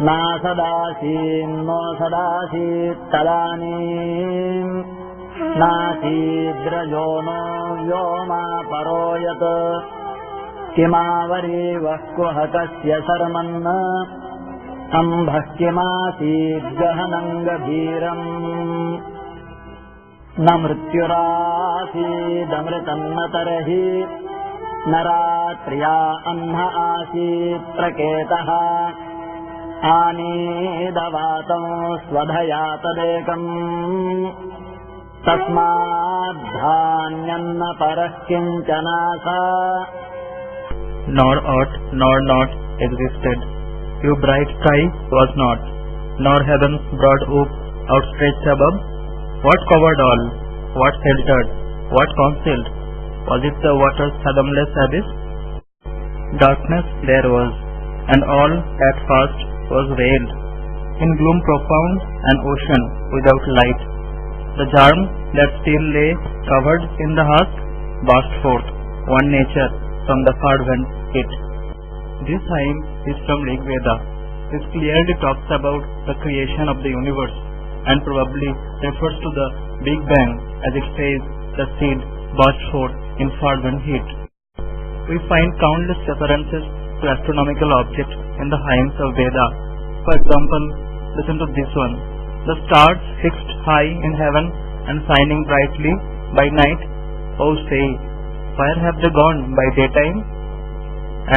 Na sadasin no sadasit tadanim nasidra no vyoma paroyat kimavari vakuhatasya sarmanna ambhakkimasid gahanangabhiram na mrityurasidamritanna tarahi naratriya anha asit praketaha आनीदवातं स्वधया तदेकम् तस्माद्धान्यन्न परः किञ्चनासा. Nor earth nor not existed. Your bright sky was not, nor heaven's broad oop outstretched above. What covered all? What sheltered? What concealed? Was it the water's fathomless abyss? Darkness there was, and all at first was veiled in gloom profound, an ocean without light. The germ that still lay covered in the husk burst forth, one nature from the fervent heat. This hymn is from Rig-Veda. This clearly talks about the creation of the universe and probably refers to the Big Bang, as it says the seed burst forth in fervent heat. We find countless references to astronomical objects in the hymns of Veda. For example, listen to this one. The stars fixed high in heaven and shining brightly by night, oh say, where have they gone by daytime?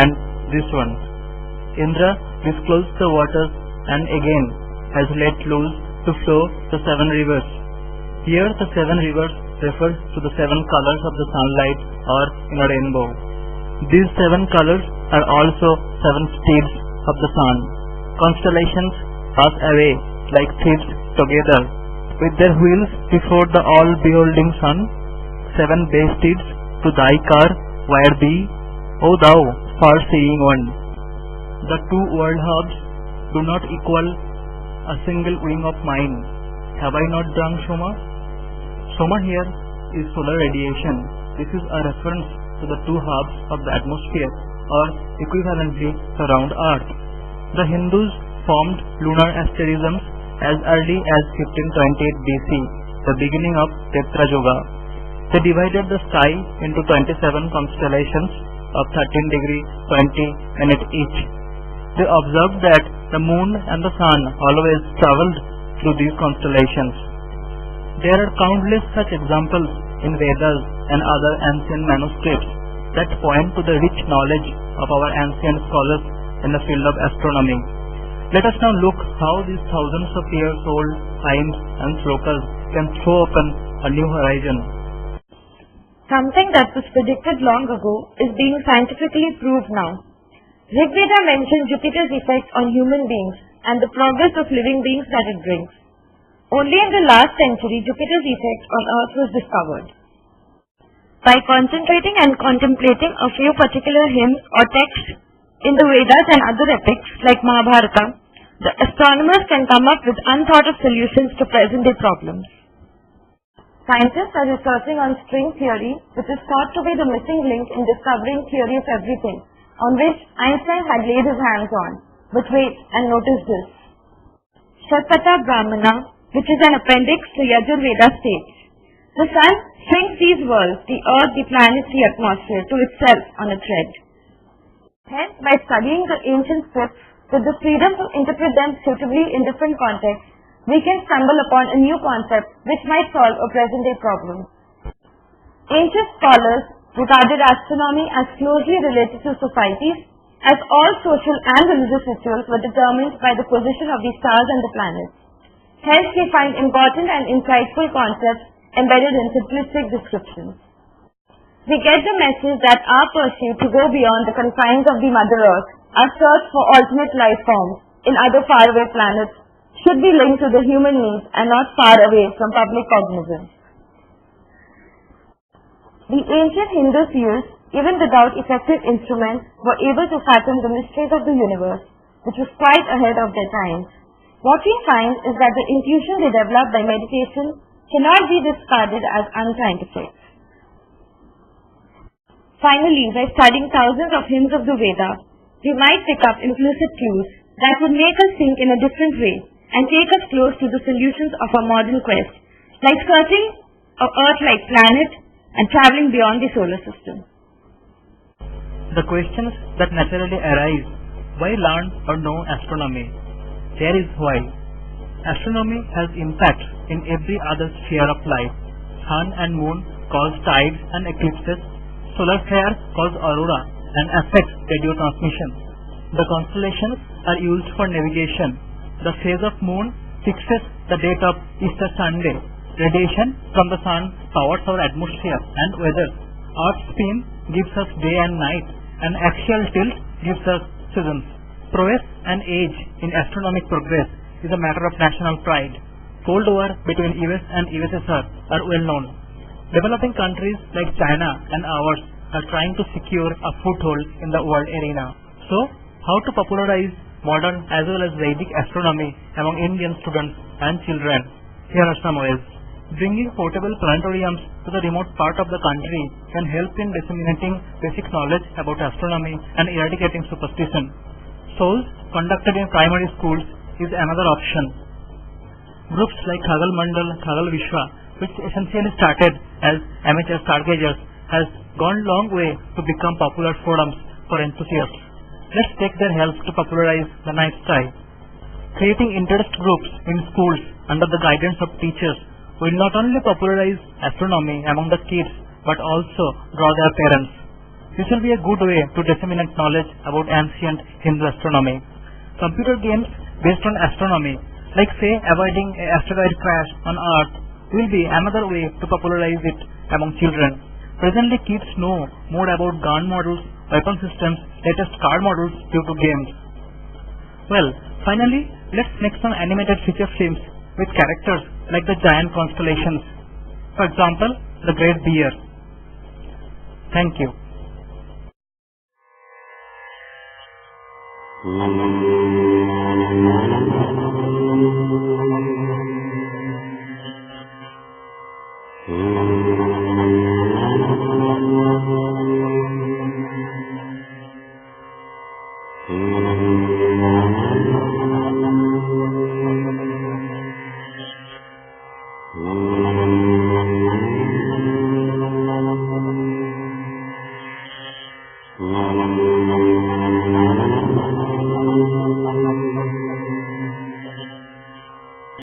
And this one. Indra disclosed the waters and again has let loose to flow the 7 rivers. Here the 7 rivers refers to the 7 colors of the sunlight or in a rainbow. These 7 colors are also 7 steeds of the sun. Constellations pass away like thieves together, with their wheels before the all-beholding sun. 7 bay steeds to thy car wire thee, O thou far-seeing one. The 2 world hubs do not equal a single wing of mine. Have I not drunk Soma? Soma here is solar radiation. This is a reference to the 2 hubs of the atmosphere, or equivalently around Earth. The Hindus formed lunar asterisms as early as 1528 BC, the beginning of Tetra Yoga. They divided the sky into 27 constellations of 13 degree 20 minutes each. They observed that the moon and the sun always traveled through these constellations. There are countless such examples in Vedas and other ancient manuscripts that point to the rich knowledge of our ancient scholars in the field of astronomy. Let us now look how these thousands of years old hymns and slokas can throw open a new horizon. Something that was predicted long ago is being scientifically proved now. Rig-Veda mentioned Jupiter's effect on human beings and the progress of living beings that it brings. Only in the last century, Jupiter's effect on Earth was discovered. By concentrating and contemplating a few particular hymns or texts in the Vedas and other epics like Mahabharata, the astronomers can come up with unthought-of solutions to present-day problems. Scientists are researching on string theory, which is thought to be the missing link in discovering theory of everything, on which Einstein had laid his hands on. But wait and notice this. Shatpata Brahmana, which is an appendix to Yajurveda, states, the sun strings these worlds, the earth, the planets, the atmosphere, to itself on a thread. Hence, by studying the ancient scripts with the freedom to interpret them suitably in different contexts, we can stumble upon a new concept which might solve a present-day problem. Ancient scholars regarded astronomy as closely related to societies, as all social and religious rituals were determined by the position of the stars and the planets. Hence, we find important and insightful concepts embedded in simplistic descriptions. We get the message that our pursuit to go beyond the confines of the Mother Earth, our search for alternate life forms in other faraway planets, should be linked to the human needs and not far away from public cognizance. The ancient Hindu seers, even without effective instruments, were able to fathom the mysteries of the universe, which was quite ahead of their times. What we find is that the intuition they develop by meditation cannot be discarded as unscientific. Finally, by studying thousands of hymns of the Veda, we might pick up implicit clues that would make us think in a different way and take us close to the solutions of our modern quest, like searching an Earth-like planet and traveling beyond the solar system. The questions that naturally arise: why learn or know astronomy? Here is why. Astronomy has impact in every other sphere of life. Sun and moon cause tides and eclipses. Solar flare cause aurora and affect radio transmission. The constellations are used for navigation. The phase of moon fixes the date of Easter Sunday. Radiation from the sun powers our atmosphere and weather. Earth's spin gives us day and night, and axial tilt gives us seasons. Prowess and age in astronomic progress is a matter of national pride. Cold War between US and USSR are well known. Developing countries like China and ours are trying to secure a foothold in the world arena. So, how to popularize modern as well as Vedic astronomy among Indian students and children? Here are some ways. Bringing portable planetariums to the remote part of the country can help in disseminating basic knowledge about astronomy and eradicating superstition. Shows conducted in primary schools is another option. Groups like Khagal Mandal, Khagal Vishwa, which essentially started as amateur stargazers, has gone long way to become popular forums for enthusiasts. Let's take their help to popularize the night sky. Creating interest groups in schools under the guidance of teachers will not only popularize astronomy among the kids but also draw their parents. This will be a good way to disseminate knowledge about ancient Hindu astronomy. Computer games based on astronomy, like say avoiding an asteroid crash on Earth, will be another way to popularize it among children. Presently kids know more about gun models, weapon systems, latest car models due to games. Well, finally, let's make some animated feature films with characters like the giant constellations. For example, the Great Bear. Thank you.